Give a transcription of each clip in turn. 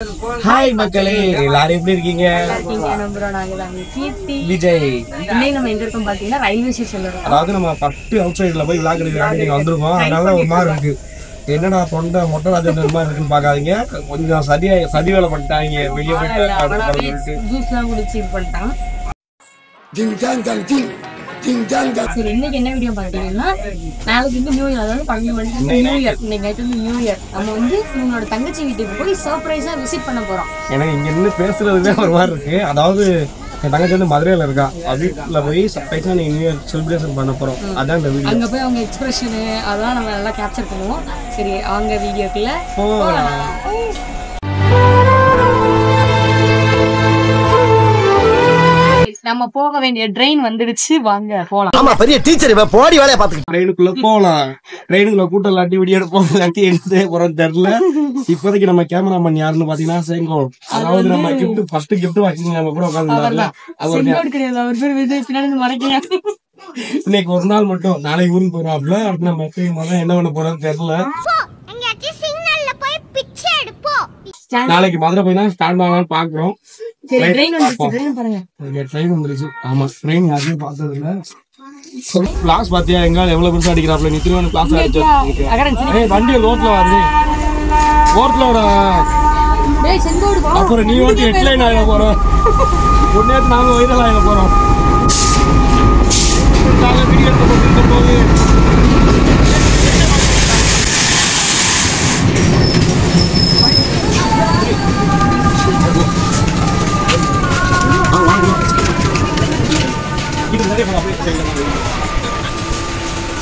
Hi மக்களே, எல்லாரும் எப்படி இருக்கீங்க? விஜய் நம்ம எங்க இருக்கோம் பாத்தீங்கன்னா ரயில்வே ஸ்டேஷன்ல இருக்கோம். அதாவது நம்ம ஃபர்ஸ்ட் அவுட் சைடுல போய் விளாக் எடுக்கிறாங்க. நீங்க வந்திருக்கோம், அதனால ஒரு மாதிரி இருக்கு. என்னடா தொண்டை மொட்டை ராஜன் மாதிரி இருக்குன்னு பாக்காதீங்க. கொஞ்சம் சதி வேலை பண்ணிட்டாங்க. வெளியே போயிட்டு ஜூஸ்லாம் குடிச்சு இது பண்ணிட்டான். சரி, இன்னைக்கு என்ன வீடியோ பாத்தீங்கன்னா, நாளைக்கு வந்து நியூ இயர், அதாவது 12 மணிக்கு நியூ இயர். இன்னைக்கு நைட் வந்து நியூ இயர். நம்ம வந்து இவங்களோட தங்கச்சி வீட்டுக்கு போய் சர்ப்ரைஸா விசிட் பண்ண போறோம். எனக்கு இங்க இருந்து பேசுறதுவே ஒரு மாதிரி இருக்கு. அதாவது என் தங்கச்சி வந்து மதுரையில இருக்கா. வீட்டுல போய் சர்ப்ரைஸா நீங்க நியூ இயர் செலிப்ரேஷன் பண்ண போறோம். அதான் இந்த வீடியோ. அங்க போய் அவங்க எக்ஸ்பிரஷனு அதெல்லாம் நம்ம நல்லா கேப்சர் பண்ணுவோம். சரி, அவங்க வீடியோக்குள்ள போகலாம். நம்ம போக வேண்டிய ட்ரெயின் வந்துடுச்சு, வாங்க போலாம். ஆமா, பெரிய டீச்சர் இவ போடி வேலைய பாத்துக்கிட்டு ட்ரெயினுக்குள்ள போகலாம். ட்ரெயினுக்குள்ள கூட்டம் இல்லாட்டி வீடியோ எடுப்போம், இல்லாட்டி எடுத்து போறோம் தெரியல. இப்போதைக்கு நம்ம கேமராமேன் யாருன்னு பாத்தீங்கன்னா செங்கோ. அதாவது நம்ம கிஃப்ட் ஃபர்ஸ்ட் கிஃப்ட் வாங்கிங்க நம்ம கூட உட்காந்துருந்தாருல, அவர் கிடையாது, அவர் பேர் விஜய். பின்னாடி மறைக்கிறேன். இன்னைக்கு ஒரு நாள் மட்டும், நாளைக்கு ஊருக்கு போறோம்ல. அடுத்து நம்ம எப்பயும் என்ன பண்ண போறோம்னு தெரியல. நாளைக்கு மதுரை போய் தான் ஸ்டார்ட் ஆகலாம்னு பாக்குறோம். ட்ரெயின் வந்துருச்சு. ஆமா, ட்ரெயின் யாரையும் பார்த்தது இல்ல. கிளாஸ் பாத்தியா எங்கால எவ்வளவு பெருசா அடிக்கிறாப்ல. நீ திருவண்ணு கிளாஸ் அடிச்சு வண்டி ரோட்ல வருது. ரோட்ல அப்புறம் நீ வந்து ஹெட்லைன் ஆக போறோம். ஒரு நேரத்து நாங்க வைரல் ஆக போறோம். வீடியோ எடுத்து போது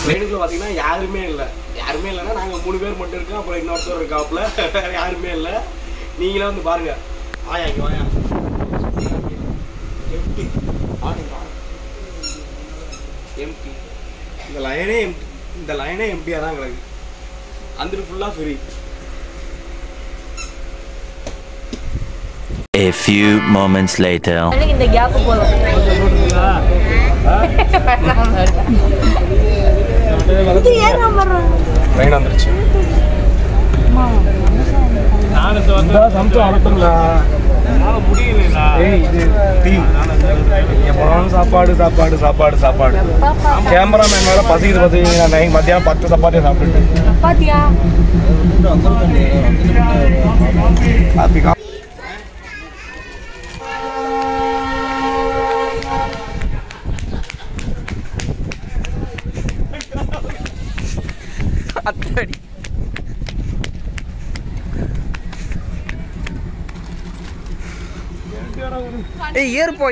ட்ரெயினுக்குள்ள பாத்தீங்கன்னா யாருமே இல்லைன்னா நாங்க 3 பேர் மட்டும் இருக்கோம். அப்புறம் இன்னொருத்தர் இருக்காப்புல, வேற யாருமே இல்லை. நீங்களே வந்து பாருங்க. வாயா இங்க வாயா. எம்டி. இந்த லைனே எம்டியா தான் கிடக்கு. அந்த ஃபுல்லா free. A few moments later. இந்த கேப் போறோம். ட்ரெயின் வந்துருச்சு. சாப்பாடு கேமராமேன் மேல பசிக்குது. மத்தியானம் 10 சப்பாத்தி சாப்பிட்டு அத்தடி ஏறுப்போ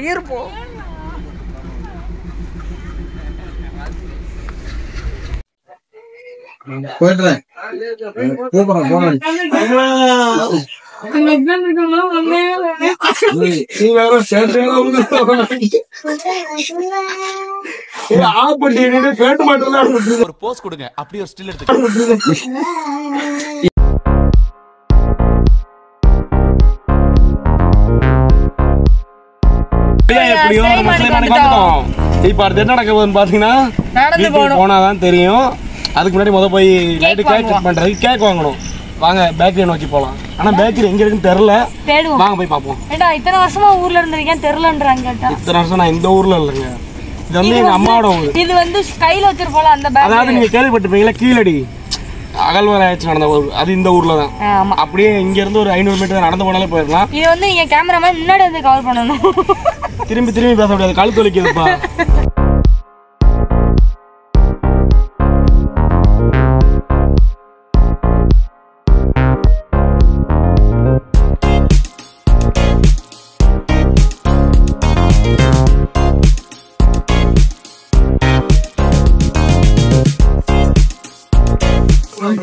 போயிடுறேன். ஒரு போஸ் கொடுங்க, அப்படி ஒரு ஸ்டில் எடுத்து. இப்ப அடுத்து என்ன நடக்க போகுதுன்னு பாத்தீங்கன்னா, போனாதான் தெரியும். அதுக்கு முன்னாடி முத போய் கேக் பண்றதுக்கு கேக் வாங்கணும். வாங்க பேக்கரி நோக்கி போலாம். ஆனா பேக்கரி எங்க இருக்குன்னு தெரியல. வாங்க போய் பாப்போம். இத்தனை வருஷமா ஊர்ல இருந்திருக்கேன், தெரியலன்றாங்க. இத்தனை வருஷம் நான் இந்த ஊர்ல இல்லைங்க. இது வந்து எங்க அம்மாவோட ஊர். இது வந்து கையில வச்சிருப்போம் அந்த பேக். அதாவது நீங்க கேள்விப்பட்டிருப்பீங்களா, கீழடி அகழ்வாராய்ச்சி நடந்த ஊர், அது இந்த ஊர்ல தான். அப்படியே இங்க இருந்து ஒரு 500 மீட்டர் நடந்து போனாலே போயிடலாம். இது வந்து என் கேமராமேன் முன்னாடி வந்து கவர் பண்ணணும். திரும்பி பேச முடியாது, கழுத்து வலிக்குதுப்பா.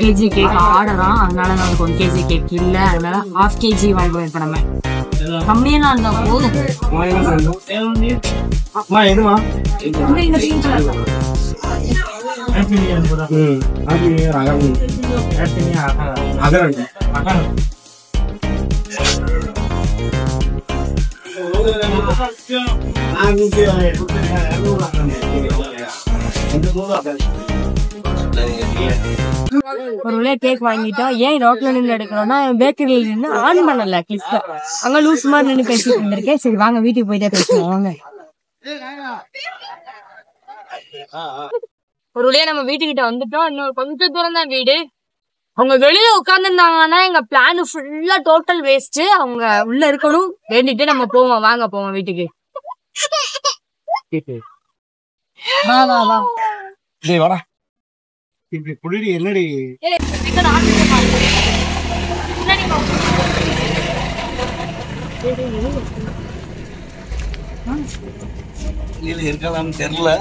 kg கேக் ஆர்டரா, அதனால நமக்கு 1 kg கேக் இல்ல, அதனால 1/2 kg வாங்குவோம். இப்ப நம்ம கம்மியெல்லாம் இருந்தா போதும். ஒரு வழியா கேக் வாங்கிட்டோம். ஏன் ரோட்ல நின்று எடுக்கிறோம்னா பேக்கரியில நின்று ஆன் பண்ணல கிளிப்ல. அங்க லூஸ் மாதிரி நின்று பேசிட்டு இருந்திருக்கேன். சரி வாங்க வீட்டுக்கு போயிட்டே பேசுவோம் வாங்க. ஒரு வழியா நம்ம வீட்டுக்கிட்ட வந்துட்டோம். இன்னொரு கொஞ்சம் தூரம் தான் வீடு. அவங்க வெளியில உட்கார்ந்துருந்தாங்கன்னா எங்க பிளான் ஃபுல்லா டோட்டல் வேஸ்ட். அவங்க உள்ள இருக்கணும் வேண்டிட்டு நம்ம போவோம். வாங்க போவோம் வீட்டுக்கு. வா வா வா. டேய் வாடா. இப்படி புடிடி என்னடி? இல்ல இருக்கலாம்னு தெரியல.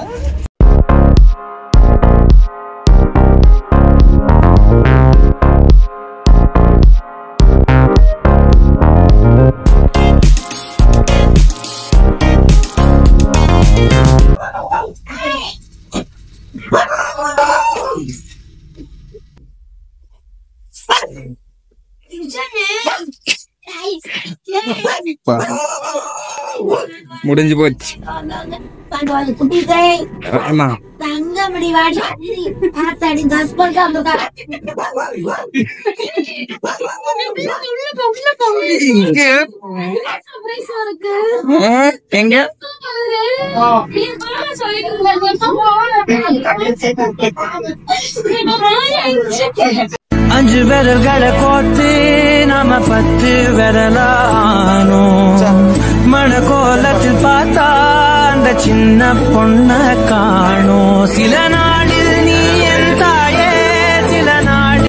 முடிஞ்சு போச்சு. எங்க அஞ்சு விரல்களை கோத்து நாம 10 விரலானோ மணக்கோலத்தில் பார்த்தா அந்த சின்ன பொண்ண காணோம். சில நாளில் நீ என் தாயே, சில நாடு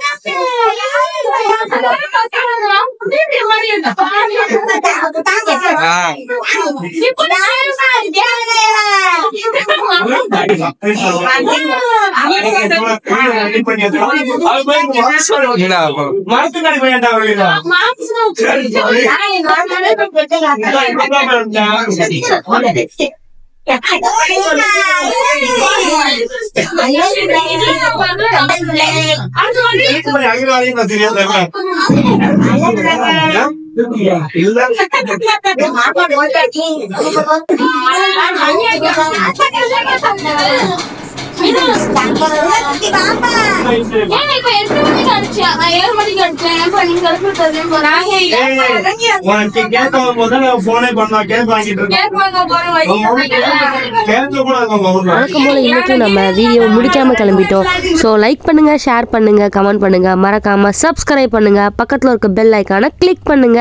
நம்ம வீடியோ முடிக்காம கிளம்பிட்டோம். ஸோ லைக் பண்ணுங்க, ஷேர் பண்ணுங்க, கமெண்ட் பண்ணுங்க, மறக்காம சப்ஸ்கிரைப் பண்ணுங்க, பக்கத்துல இருக்க பெல் ஐக்கானை கிளிக் பண்ணுங்க.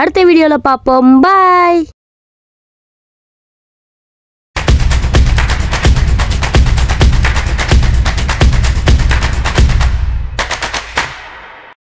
அடுத்த வீடியோல பார்ப்போம். பாய்.